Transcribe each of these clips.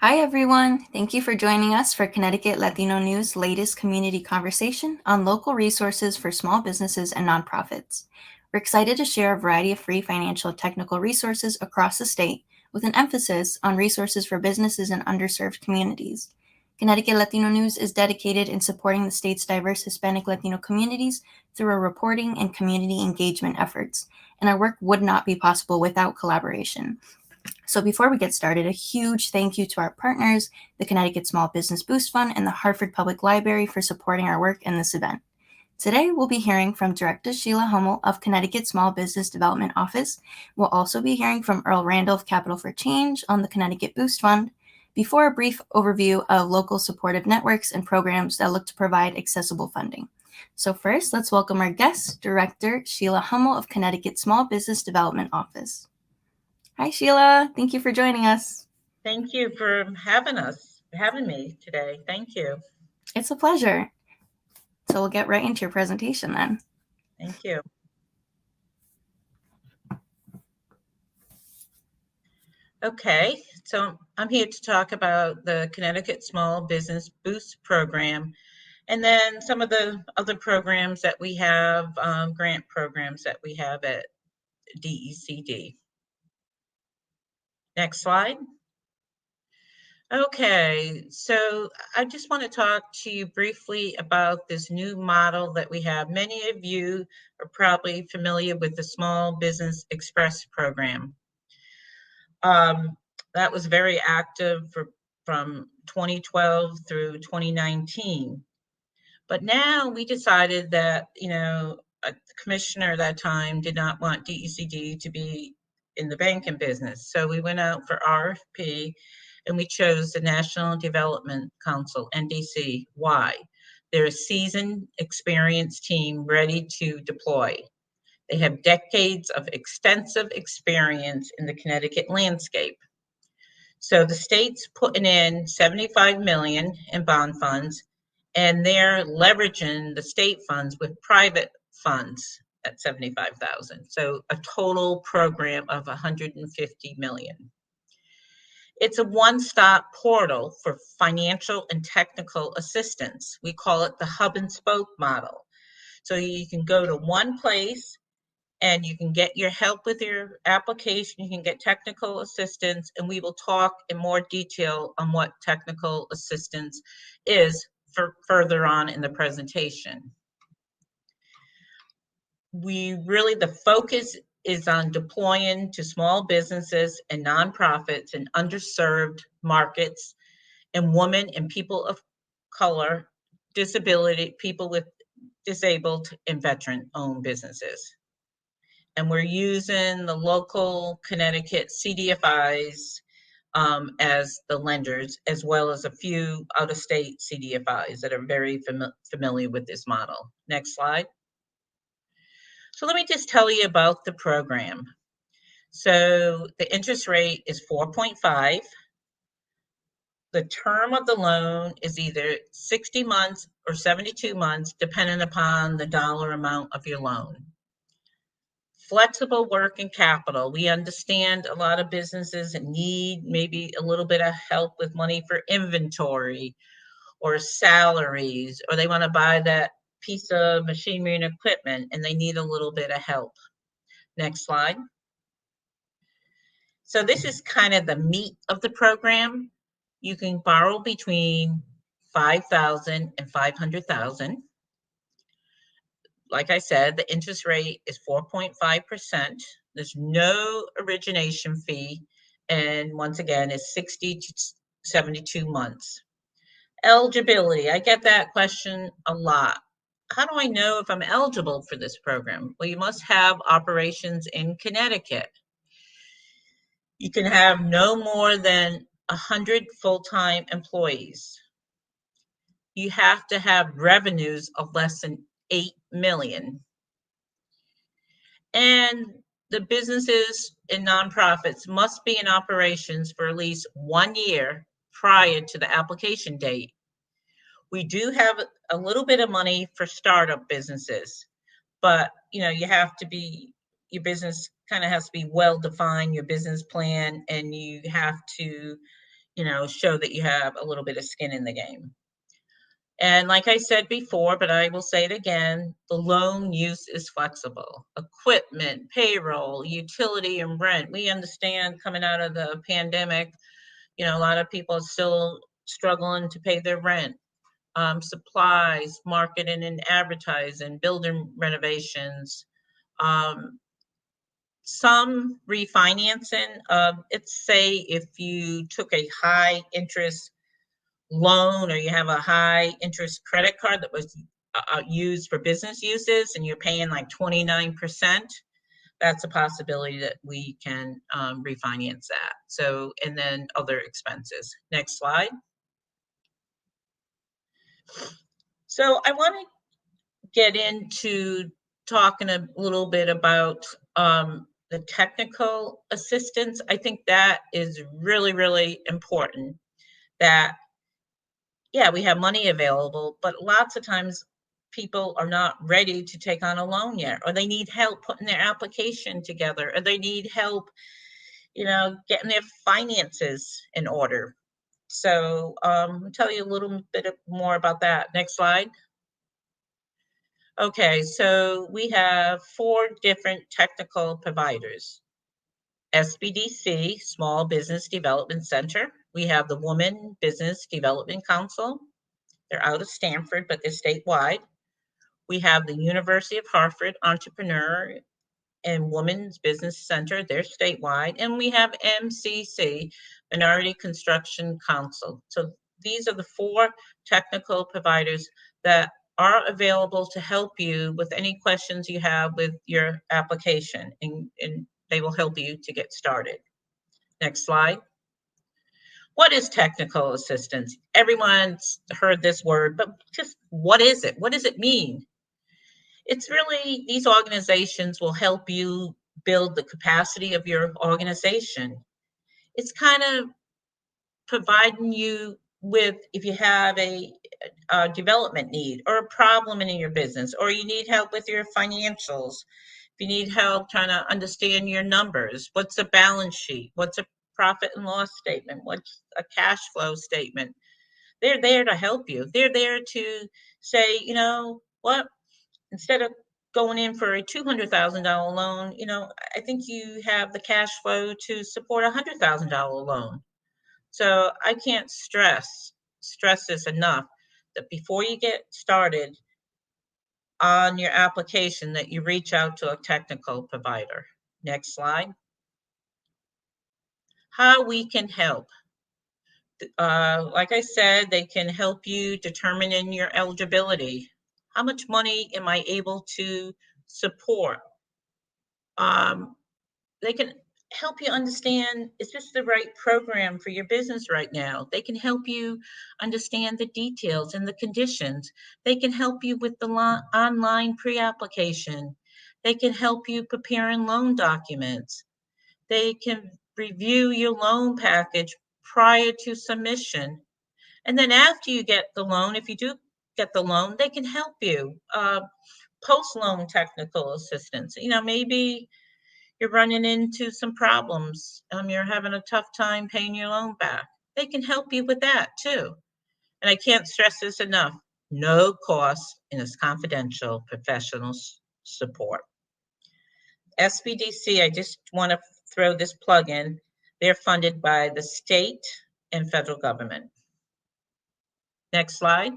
Hi, everyone. Thank you for joining us for Connecticut Latino News' latest community conversation on local resources for small businesses and nonprofits. We're excited to share a variety of free financial and technical resources across the state, with an emphasis on resources for businesses in underserved communities. Connecticut Latino News is dedicated in supporting the state's diverse Hispanic Latino communities through our reporting and community engagement efforts, and our work would not be possible without collaboration. So before we get started, a huge thank you to our partners, the Connecticut Small Business Boost Fund and the Hartford Public Library for supporting our work in this event. Today, we'll be hearing from Director Sheila Hummel of Connecticut Small Business Development Office. We'll also be hearing from Earl Randall of Capital for Change on the Connecticut Boost Fund, before a brief overview of local supportive networks and programs that look to provide accessible funding. So first, let's welcome our guest, Director Sheila Hummel of Connecticut Small Business Development Office. Hi, Sheila. Thank you for joining us. Thank you for having me today. Thank you. It's a pleasure. So we'll get right into your presentation then. Thank you. Okay, so I'm here to talk about the Connecticut Small Business Boost Program, and then some of the other programs that we have, grant programs that we have at DECD. Next slide. Okay, so I just want to talk to you briefly about this new model that we have. Many of you are probably familiar with the Small Business Express program. That was very active from 2012 through 2019. But now we decided that, the commissioner at that time did not want DECD to be in the banking business. So we went out for RFP and we chose the National Development Council, NDC. Why? They're a seasoned, experienced team ready to deploy. They have decades of extensive experience in the Connecticut landscape. So the state's putting in $75 million in bond funds, and they're leveraging the state funds with private funds at $75,000. So a total program of $150 million. It's a one-stop portal for financial and technical assistance. We call it the hub and spoke model. So you can go to one place and you can get your help with your application, you can get technical assistance, and we will talk in more detail on what technical assistance is further on in the presentation. The focus is on deploying to small businesses and nonprofits in underserved markets, and women and people of color, disability, people with disabled and veteran-owned businesses. And we're using the local Connecticut CDFIs as the lenders, as well as a few out-of-state CDFIs that are very familiar with this model. Next slide. So let me just tell you about the program. So the interest rate is 4.5. The term of the loan is either 60 months or 72 months, depending upon the dollar amount of your loan. Flexible working capital. We understand a lot of businesses need maybe a little bit of help with money for inventory or salaries, or they want to buy that piece of machinery and equipment and they need a little bit of help. Next slide. So this is kind of the meat of the program. You can borrow between $5,000 and $500,000. Like I said, the interest rate is 4.5%. There's no origination fee. And once again, it's 60 to 72 months. Eligibility. I get that question a lot. How do I know if I'm eligible for this program? Well, you must have operations in Connecticut. You can have no more than 100 full-time employees. You have to have revenues of less than 8 million. And the businesses and nonprofits must be in operations for at least 1 year prior to the application date. We do have a little bit of money for startup businesses, but you have to be, your business kind of has to be well defined, your business plan, and you have to show that you have a little bit of skin in the game. And like I said before, but I will say it again, the loan use is flexible. Equipment, payroll, utility, and rent. We understand coming out of the pandemic, a lot of people are still struggling to pay their rent. Supplies, marketing and advertising, building renovations, some refinancing. It's say if you took a high interest loan or you have a high interest credit card that was used for business uses and you're paying like 29%, that's a possibility that we can refinance that. So, and then other expenses. Next slide. So I want to get into talking a little bit about the technical assistance. I think that is really, really important. That, yeah, we have money available, but lots of times people are not ready to take on a loan yet, or they need help putting their application together, or they need help, getting their finances in order. So I'll tell you a little bit more about that. Next slide. Okay, so we have 4 different technical providers. SBDC, Small Business Development Center. We have the Women Business Development Council. They're out of Stanford, but they're statewide. We have the University of Hartford Entrepreneur and Women's Business Center. They're statewide. And we have MCC, Minority Construction Council. So these are the 4 technical providers that are available to help you with any questions you have with your application, and they will help you to get started. Next slide. What is technical assistance? Everyone's heard this word, but just what is it? What does it mean? It's really, these organizations will help you build the capacity of your organization. It's kind of providing you with, if you have a development need or a problem in your business, or you need help with your financials, if you need help trying to understand your numbers, what's a balance sheet, what's a profit and loss statement, what's a cash flow statement, they're there to help you. They're there to say, what, instead of going in for a $200,000 loan, I think you have the cash flow to support a $100,000 loan. So I can't stress this enough, that before you get started on your application, that you reach out to a technical provider. Next slide. How we can help. Like I said, they can help you determine your eligibility. How much money am I able to support? They can help you understand, is this the right program for your business right now? They can help you understand the details and the conditions. They can help you with the online pre-application. They can help you preparing loan documents. They can review your loan package prior to submission. And then after you get the loan, if you do get the loan, they can help you. Post-loan technical assistance. Maybe you're running into some problems. You're having a tough time paying your loan back. They can help you with that too. And I can't stress this enough. No cost, and it's confidential professional support. SBDC, I just want to throw this plug in. They're funded by the state and federal government. Next slide.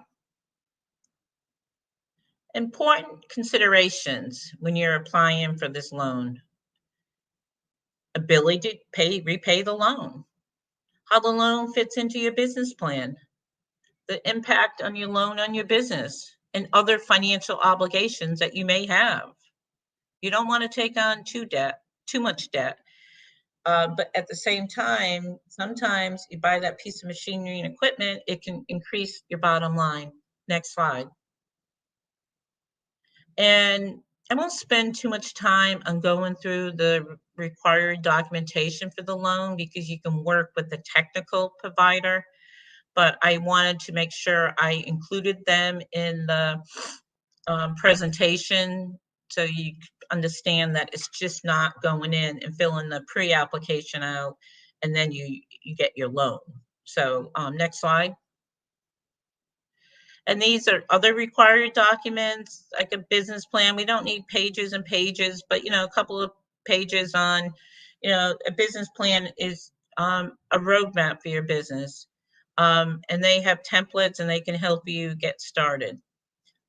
Important considerations when you're applying for this loan. Ability to repay the loan. How the loan fits into your business plan. The impact on your loan on your business and other financial obligations that you may have. You don't want to take on too much debt. But at the same time, sometimes you buy that piece of machinery and equipment, it can increase your bottom line. Next slide. And I won't spend too much time on going through the required documentation for the loan, because you can work with the technical provider. But I wanted to make sure I included them in the presentation, so you understand that it's just not going in and filling the pre-application out and then you get your loan. So next slide. And these are other required documents, like a business plan. We don't need pages and pages, but a couple of pages on, a business plan is a roadmap for your business. And they have templates and they can help you get started.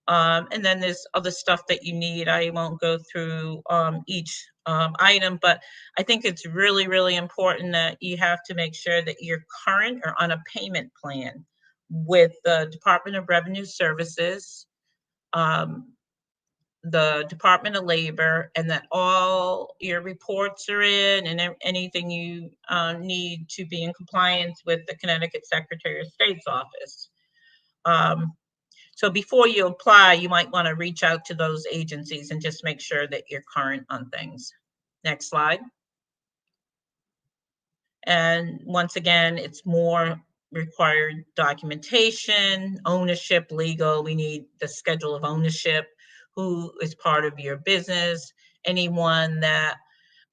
And then there's other stuff that you need. I won't go through each item, but I think it's really, really important that you have to make sure that you're current or on a payment plan with the Department of Revenue Services, the Department of Labor, and that all your reports are in and anything you need to be in compliance with the Connecticut Secretary of State's office. So before you apply, you might want to reach out to those agencies and just make sure that you're current on things. Next slide. And once again, it's more required documentation, ownership, legal. We need the schedule of ownership, who is part of your business, anyone that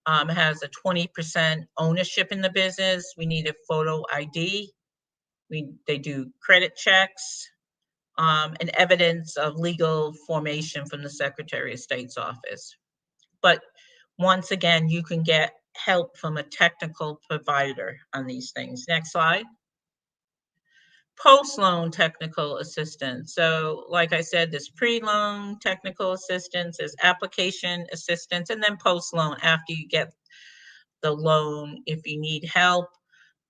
has a 20% ownership in the business. We need a photo ID. They do credit checks. And evidence of legal formation from the Secretary of State's office. But once again, you can get help from a technical provider on these things. Next slide. Post-loan technical assistance. So like I said, there's pre-loan technical assistance, there's application assistance, and then post-loan after you get the loan. If you need help,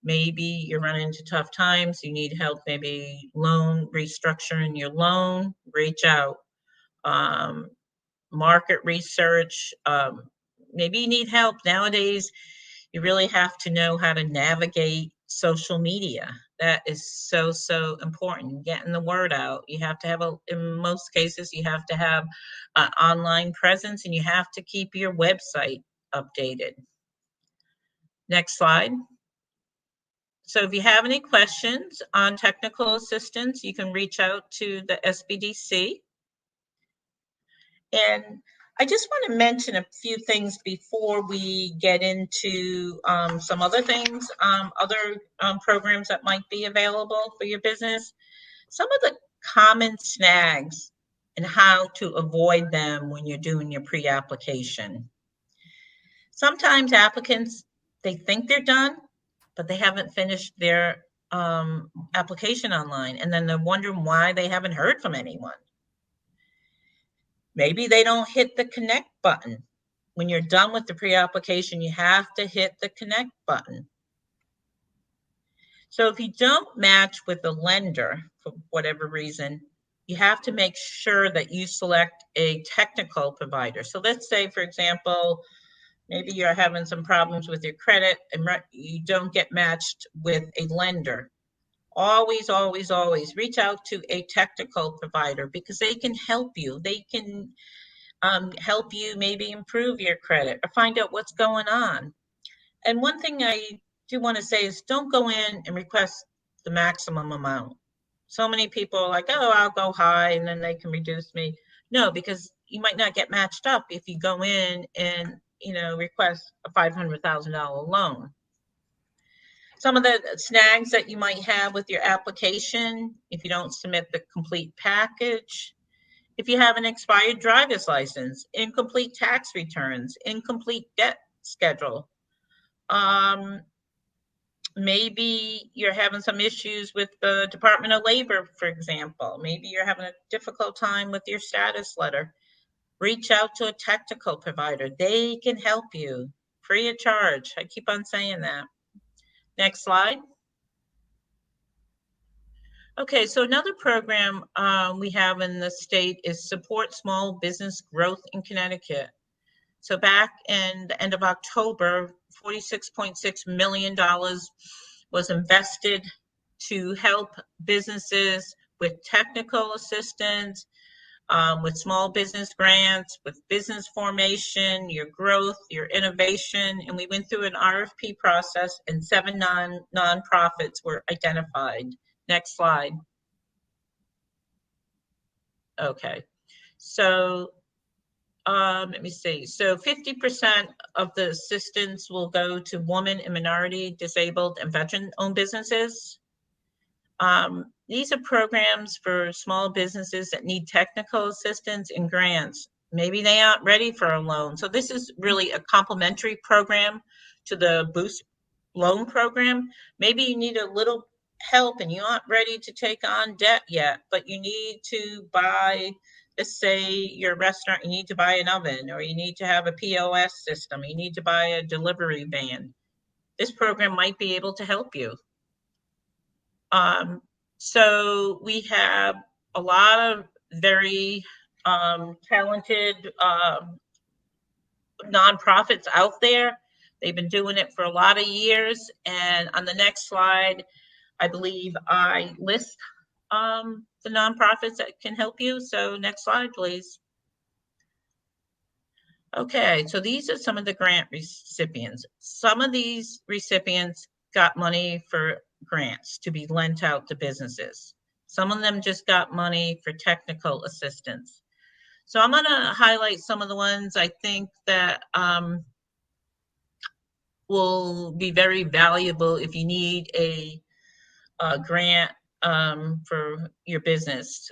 maybe you're running into tough times, you need help, maybe loan restructuring your loan, reach out. Market research, maybe you need help. Nowadays, you really have to know how to navigate social media. That is so, so important, getting the word out. You have to have, in most cases, you have to have an online presence, and you have to keep your website updated. Next slide. So if you have any questions on technical assistance, you can reach out to the SBDC. And I just want to mention a few things before we get into some other things, other programs that might be available for your business. Some of the common snags and how to avoid them when you're doing your pre-application. Sometimes applicants, they think they're done, but they haven't finished their application online, and then they're wondering why they haven't heard from anyone. Maybe they don't hit the connect button. When you're done with the pre-application, you have to hit the connect button. So if you don't match with a lender for whatever reason, you have to make sure that you select a technical provider. So let's say, for example, maybe you're having some problems with your credit and you don't get matched with a lender. Always, always, always reach out to a technical provider because they can help you. They can help you maybe improve your credit or find out what's going on. And one thing I do want to say is don't go in and request the maximum amount. So many people are like, oh, I'll go high and then they can reduce me. No, because you might not get matched up if you go in and request a $500,000 loan. Some of the snags that you might have with your application, if you don't submit the complete package, if you have an expired driver's license, incomplete tax returns, incomplete debt schedule, maybe you're having some issues with the Department of Labor, for example. Maybe you're having a difficult time with your status letter. Reach out to a technical provider. They can help you free of charge. I keep on saying that. Next slide. Okay, so another program we have in the state is Support Small Business Growth in Connecticut. So back in the end of October, $46.6 million was invested to help businesses with technical assistance, with small business grants, with business formation, your growth, your innovation. And we went through an RFP process and 7 nonprofits were identified. Next slide. Okay, so let me see. So 50% of the assistance will go to women and minority, disabled, and veteran-owned businesses. These are programs for small businesses that need technical assistance and grants. Maybe they aren't ready for a loan. So this is really a complementary program to the Boost loan program. Maybe you need a little help and you aren't ready to take on debt yet, but you need to buy, let's say your restaurant, you need to buy an oven, or you need to have a POS system, you need to buy a delivery van. This program might be able to help you. So we have a lot of very talented nonprofits out there. They've been doing it for a lot of years. And on the next slide, I believe I list the nonprofits that can help you. So next slide, please. Okay, so these are some of the grant recipients. Some of these recipients got money for grants to be lent out to businesses. Some of them just got money for technical assistance. So I'm going to highlight some of the ones I think that will be very valuable if you need a grant for your business.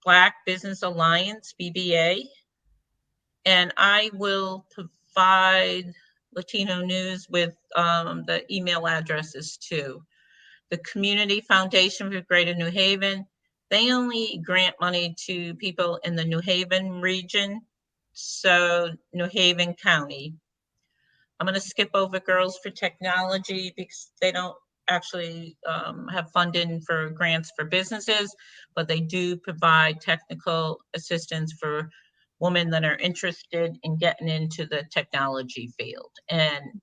Black Business Alliance, BBA, and I will provide Latino News with the email addresses too. The Community Foundation for Greater New Haven, they only grant money to people in the New Haven region, so New Haven County. I'm going to skip over Girls for Technology because they don't actually have funding for grants for businesses, but they do provide technical assistance for women that are interested in getting into the technology field. And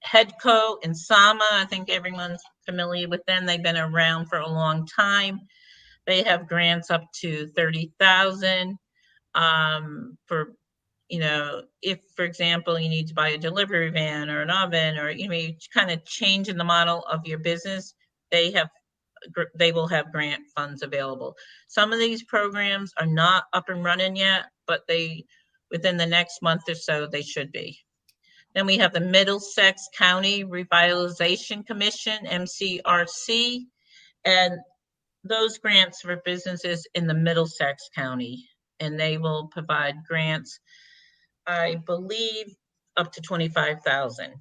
Headco and Sama, I think everyone's familiar with them. They've been around for a long time. They have grants up to $30,000 for, you know, if, for example, you need to buy a delivery van or an oven, or, you know, you kind of changing the model of your business, they will have grant funds available. Some of these programs are not up and running yet, but within the next month or so, they should be. Then we have the Middlesex County Revitalization Commission, MCRC, and those grants for businesses in the Middlesex County, and they will provide grants, I believe, up to $25,000.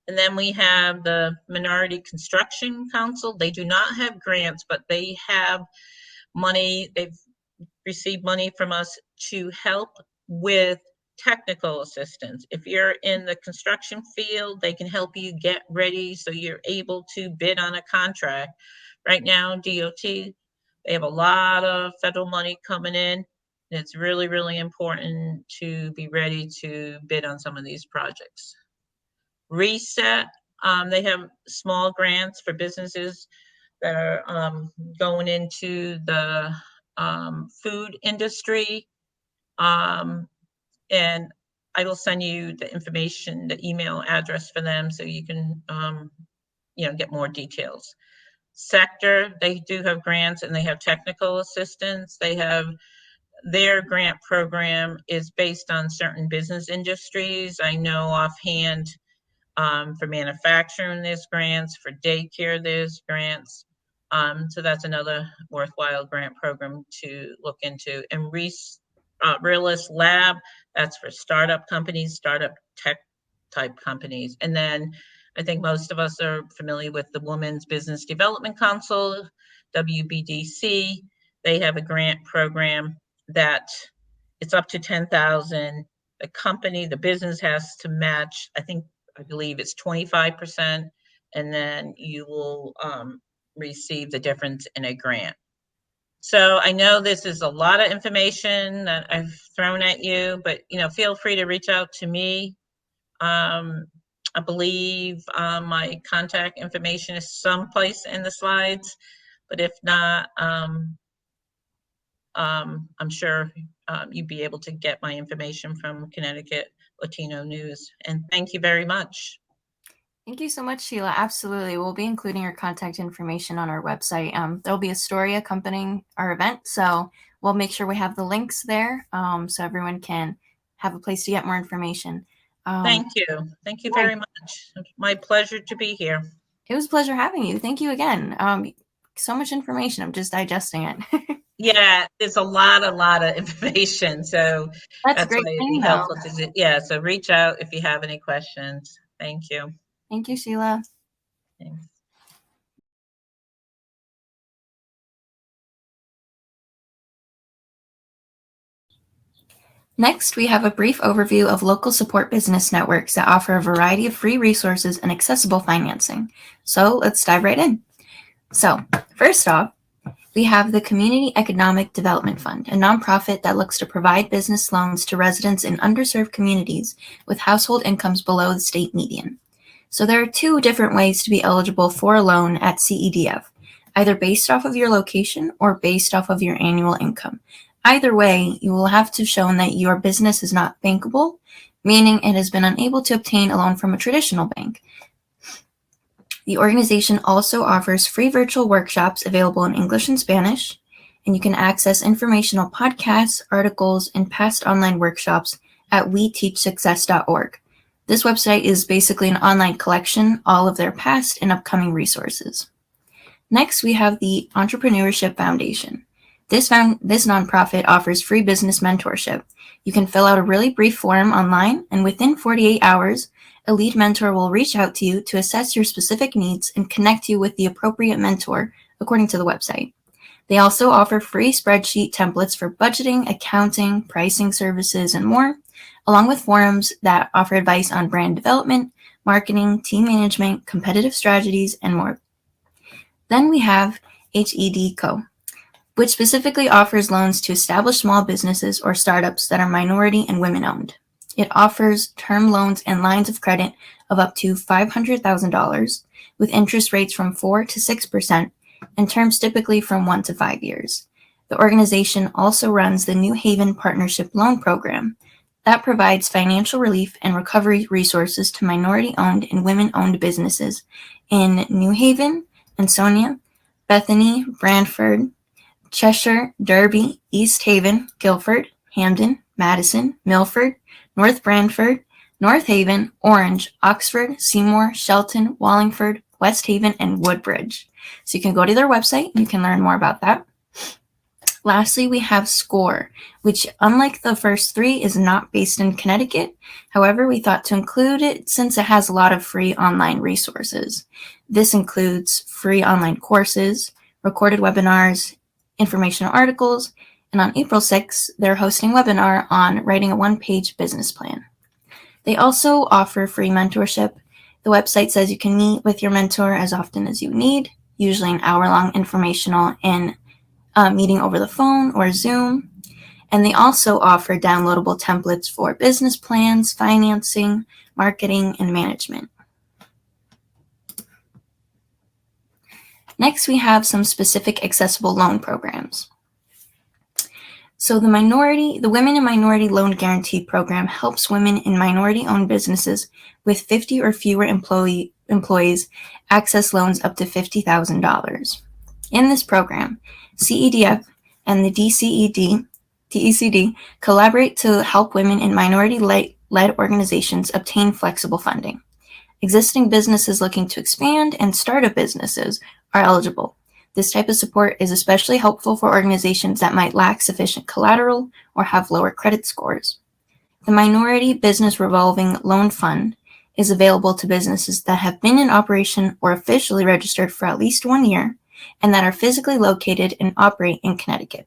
And then we have the Minority Construction Council. They do not have grants, but they have money. They've received money from us to help with technical assistance. If you're in the construction field, they can help you get ready so you're able to bid on a contract. Right now, DOT, they have a lot of federal money coming in. And it's really, really important to be ready to bid on some of these projects. Reset, they have small grants for businesses that are going into the food industry. And I will send you the information, the email address for them, so you can, get more details. Sector, they do have grants and they have technical assistance. Their grant program is based on certain business industries. I know offhand, for manufacturing, there's grants. For daycare, there's grants. So that's another worthwhile grant program to look into. And Realist Lab, that's for startup companies, startup tech type companies. And then I think most of us are familiar with the Women's Business Development Council, WBDC. They have a grant program that it's up to $10,000. The business has to match, I believe it's 25%, and then you will receive the difference in a grant. So I know this is a lot of information that I've thrown at you, but feel free to reach out to me. I believe my contact information is someplace in the slides, but if not, I'm sure you'd be able to get my information from Connecticut Latino News. And thank you very much. Thank you so much, Sheila. Absolutely. We'll be including your contact information on our website. There'll be a story accompanying our event, so we'll make sure we have the links there so everyone can have a place to get more information. Thank you. Thank you very much. It's my pleasure to be here. It was a pleasure having you. Thank you again. So much information. I'm just digesting it. Yeah, there's a lot of information. So That's that's why great it'd to be know. helpful to, yeah, so reach out if you have any questions. Thank you. Thank you, Sheila. Thanks. Next, we have a brief overview of local support business networks that offer a variety of free resources and accessible financing. So let's dive right in. So, first off, we have the Community Economic Development Fund, a nonprofit that looks to provide business loans to residents in underserved communities with household incomes below the state median. So there are two different ways to be eligible for a loan at CEDF, either based off of your location or based off of your annual income. Either way, you will have to show that your business is not bankable, meaning it has been unable to obtain a loan from a traditional bank. The organization also offers free virtual workshops available in English and Spanish, and you can access informational podcasts, articles, and past online workshops at weteachsuccess.org. This website is basically an online collection, all of their past and upcoming resources. Next, we have the Entrepreneurship Foundation. This nonprofit offers free business mentorship. You can fill out a really brief form online, and within 48 hours, a lead mentor will reach out to you to assess your specific needs and connect you with the appropriate mentor according to the website. They also offer free spreadsheet templates for budgeting, accounting, pricing services, and more, along with forums that offer advice on brand development, marketing, team management, competitive strategies, and more. Then we have HED Co., which specifically offers loans to established small businesses or startups that are minority and women-owned. It offers term loans and lines of credit of up to $500,000 with interest rates from 4 to 6% and terms typically from 1 to 5 years. The organization also runs the New Haven Partnership Loan Program that provides financial relief and recovery resources to minority-owned and women-owned businesses in New Haven, Ansonia, Bethany, Brantford, Cheshire, Derby, East Haven, Guilford, Hamden, Madison, Milford, North Brantford, North Haven, Orange, Oxford, Seymour, Shelton, Wallingford, West Haven, and Woodbridge. So you can go to their website and you can learn more about that. Lastly, we have SCORE, which, unlike the first three, is not based in Connecticut. However, we thought to include it since it has a lot of free online resources. This includes free online courses, recorded webinars, informational articles, and on April 6th, they're hosting a webinar on writing a one-page business plan. They also offer free mentorship. The website says you can meet with your mentor as often as you need, usually an hour-long informational and meeting over the phone or Zoom. And they also offer downloadable templates for business plans, financing, marketing, and management. Next, we have some specific accessible loan programs. So the Women in Minority Loan Guarantee Program helps women in minority-owned businesses with 50 or fewer employees access loans up to $50,000. In this program, CEDF and the DECD collaborate to help women in minority-led organizations obtain flexible funding. Existing businesses looking to expand and startup businesses are eligible. This type of support is especially helpful for organizations that might lack sufficient collateral or have lower credit scores. The Minority Business Revolving Loan Fund is available to businesses that have been in operation or officially registered for at least 1 year and that are physically located and operate in Connecticut.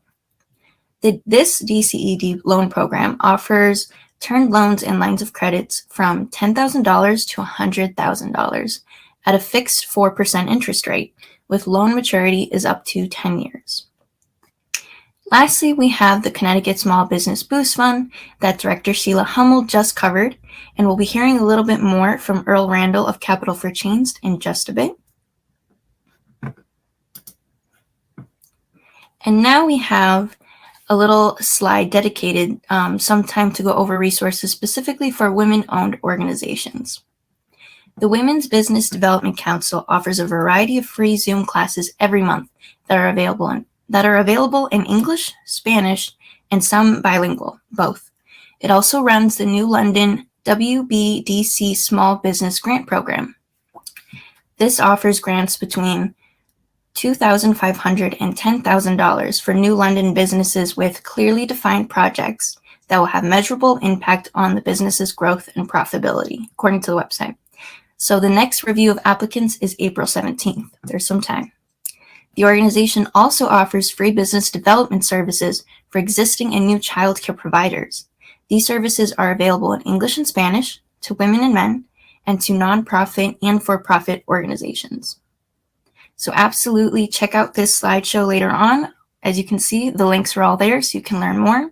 This DCED loan program offers term loans and lines of credits from $10,000 to $100,000 at a fixed 4% interest rate, with loan maturity is up to 10 years. Lastly, we have the Connecticut Small Business Boost Fund that Director Sheila Hummel just covered, and we'll be hearing a little bit more from Earl Randall of Capital for Change in just a bit. And now we have a little slide dedicated some time to go over resources specifically for women-owned organizations. The Women's Business Development Council offers a variety of free Zoom classes every month that are available in English, Spanish, and some bilingual, both. It also runs the New London WBDC Small Business Grant Program. This offers grants between $2,500 and $10,000 for new London businesses with clearly defined projects that will have measurable impact on the business's growth and profitability, according to the website. So the next review of applicants is April 17th. There's some time. The organization also offers free business development services for existing and new childcare providers. These services are available in English and Spanish to women and men and to nonprofit and for-profit organizations. So absolutely check out this slideshow later on. As you can see, the links are all there so you can learn more.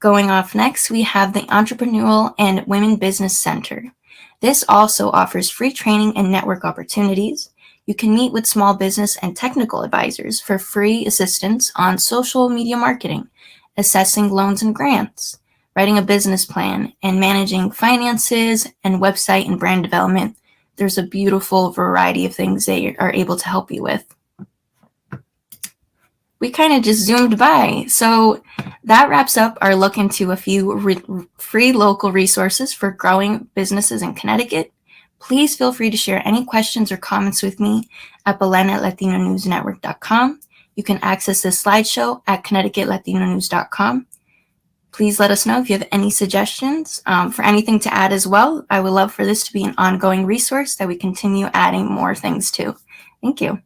Going off next, we have the Entrepreneurial and Women Business Center. This also offers free training and network opportunities. You can meet with small business and technical advisors for free assistance on social media marketing, assessing loans and grants, writing a business plan, and managing finances and website and brand development. There's a beautiful variety of things they are able to help you with. We kind of just zoomed by. So that wraps up our look into a few free local resources for growing businesses in Connecticut. Please feel free to share any questions or comments with me at belen@latinonewsnetwork.com. You can access this slideshow at connecticutlatinonews.com. Please let us know if you have any suggestions for anything to add as well. I would love for this to be an ongoing resource that we continue adding more things to. Thank you.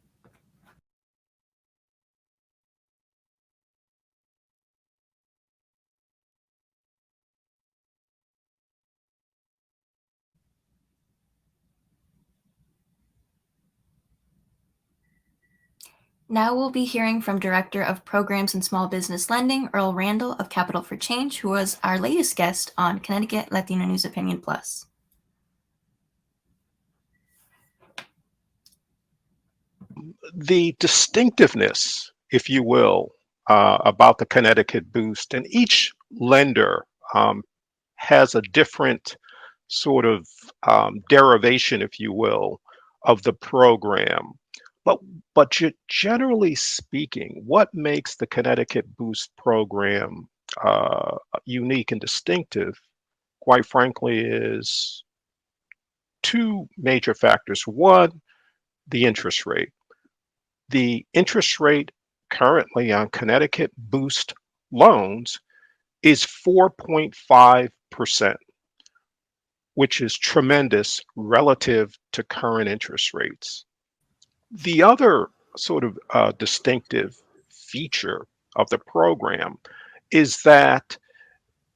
Now we'll be hearing from Director of Programs and Small Business Lending, Earl Randall of Capital for Change, who was our latest guest on Connecticut Latino News Opinion Plus. The distinctiveness, if you will, about the Connecticut Boost, and each lender has a different sort of derivation, if you will, of the program. But generally speaking, what makes the Connecticut Boost program unique and distinctive, quite frankly, is two major factors. One, the interest rate. The interest rate currently on Connecticut Boost loans is 4.5%, which is tremendous relative to current interest rates. The other sort of distinctive feature of the program is that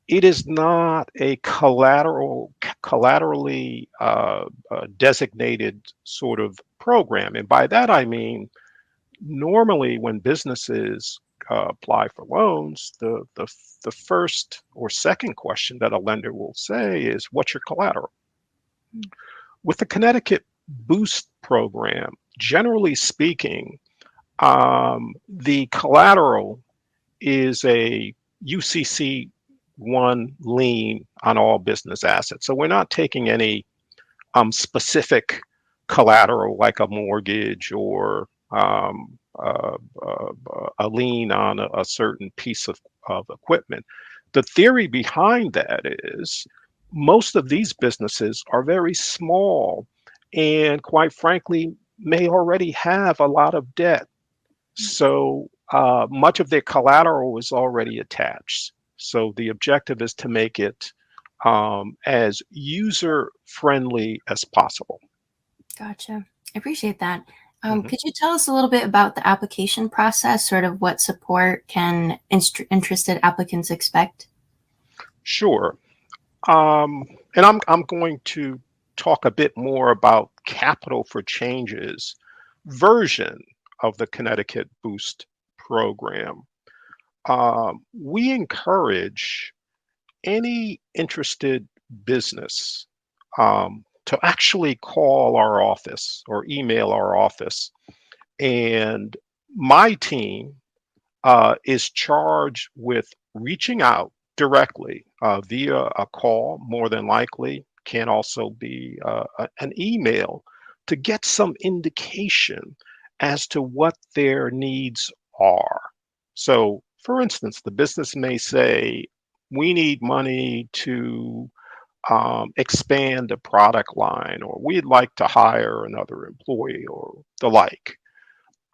it is not a collaterally designated sort of program. And by that I mean, normally when businesses apply for loans, the first or second question that a lender will say is, what's your collateral? With the Connecticut Boost program, generally speaking, the collateral is a UCC 1 lien on all business assets. So we're not taking any specific collateral like a mortgage or a lien on a certain piece of equipment. The theory behind that is most of these businesses are very small and, quite frankly, may already have a lot of debt. So much of their collateral is already attached. So the objective is to make it as user-friendly as possible. Gotcha. I appreciate that. Could you tell us a little bit about the application process, sort of what support can interested applicants expect? Sure. And I'm going to talk a bit more about Capital for Change's version of the Connecticut Boost program. We encourage any interested business to actually call our office or email our office. And my team is charged with reaching out directly via a call, more than likely, can also be an email, to get some indication as to what their needs are. So, for instance, the business may say, we need money to expand a product line, or we'd like to hire another employee, or the like.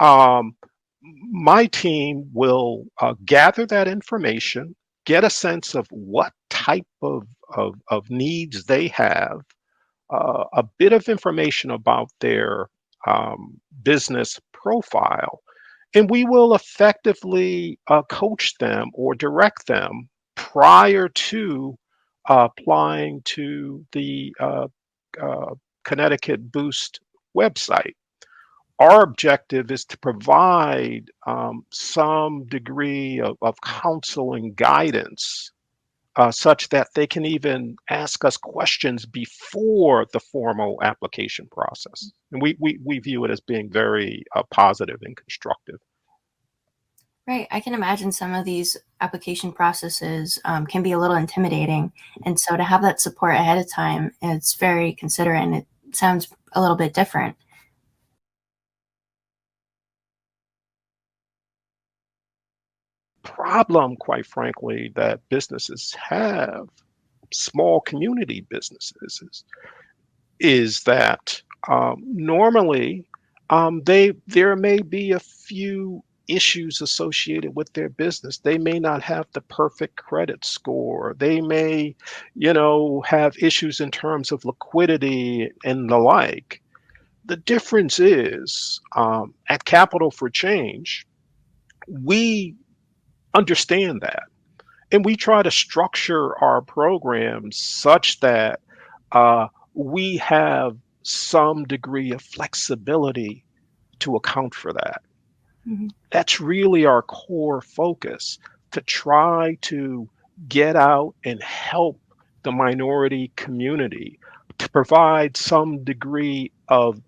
Um, my team will gather that information, get a sense of what type of needs they have, a bit of information about their business profile, and we will effectively coach them or direct them prior to applying to the Connecticut Boost website. Our objective is to provide some degree of counsel and guidance, such that they can even ask us questions before the formal application process. And we view it as being very positive and constructive. Right. I can imagine some of these application processes can be a little intimidating. And so to have that support ahead of time, it's very considerate, and it sounds a little bit different. Problem, quite frankly, that businesses have, small community businesses, is that normally there may be a few issues associated with their business. They may not have the perfect credit score. They may, have issues in terms of liquidity and the like. The difference is, at Capital for Change, we understand that. And we try to structure our programs such that we have some degree of flexibility to account for that. Mhm. That's really our core focus, to try to get out and help the minority community, to provide some degree of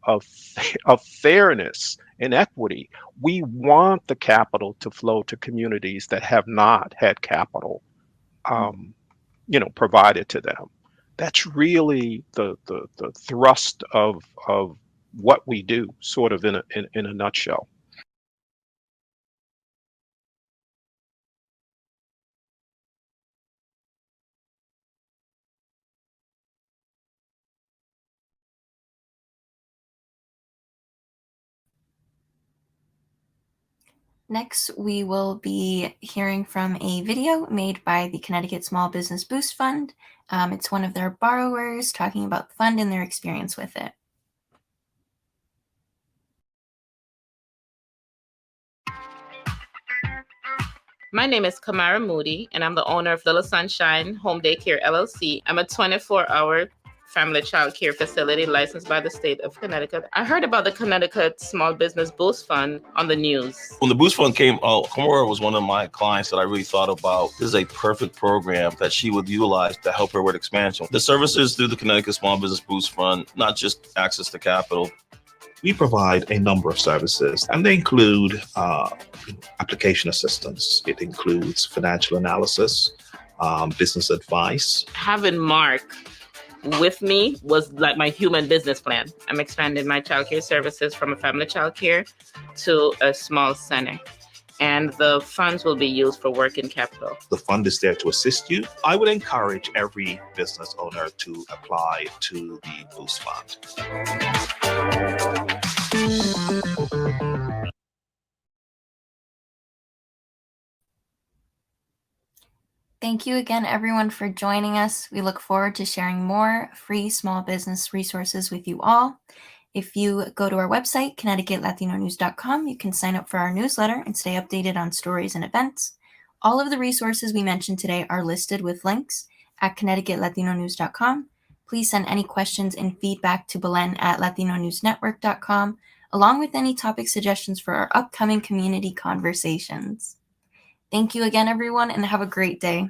fairness and equity. We want the capital to flow to communities that have not had capital provided to them. That's really the thrust of what we do, sort of in a nutshell. Next, we will be hearing from a video made by the Connecticut Small Business Boost Fund. It's one of their borrowers talking about the fund and their experience with it. My name is Kamara Moody, and I'm the owner of Little Sunshine Home Daycare LLC. I'm a 24-hour family child care facility licensed by the state of Connecticut. I heard about the Connecticut Small Business Boost Fund on the news. When the Boost Fund came out, Kamara was one of my clients that I really thought about. This is a perfect program that she would utilize to help her with expansion. The services through the Connecticut Small Business Boost Fund, not just access to capital. We provide a number of services, and they include application assistance. It includes financial analysis, business advice. Having Mark with me was like my human business plan. I'm expanding my childcare services from a family childcare to a small center, and the funds will be used for working capital. The fund is there to assist you. I would encourage every business owner to apply to the Boost Fund. Thank you again, everyone, for joining us. We look forward to sharing more free small business resources with you all. If you go to our website, ConnecticutLatinoNews.com, you can sign up for our newsletter and stay updated on stories and events. All of the resources we mentioned today are listed with links at ConnecticutLatinoNews.com. Please send any questions and feedback to Belen at LatinoNewsNetwork.com, along with any topic suggestions for our upcoming community conversations. Thank you again, everyone, and have a great day.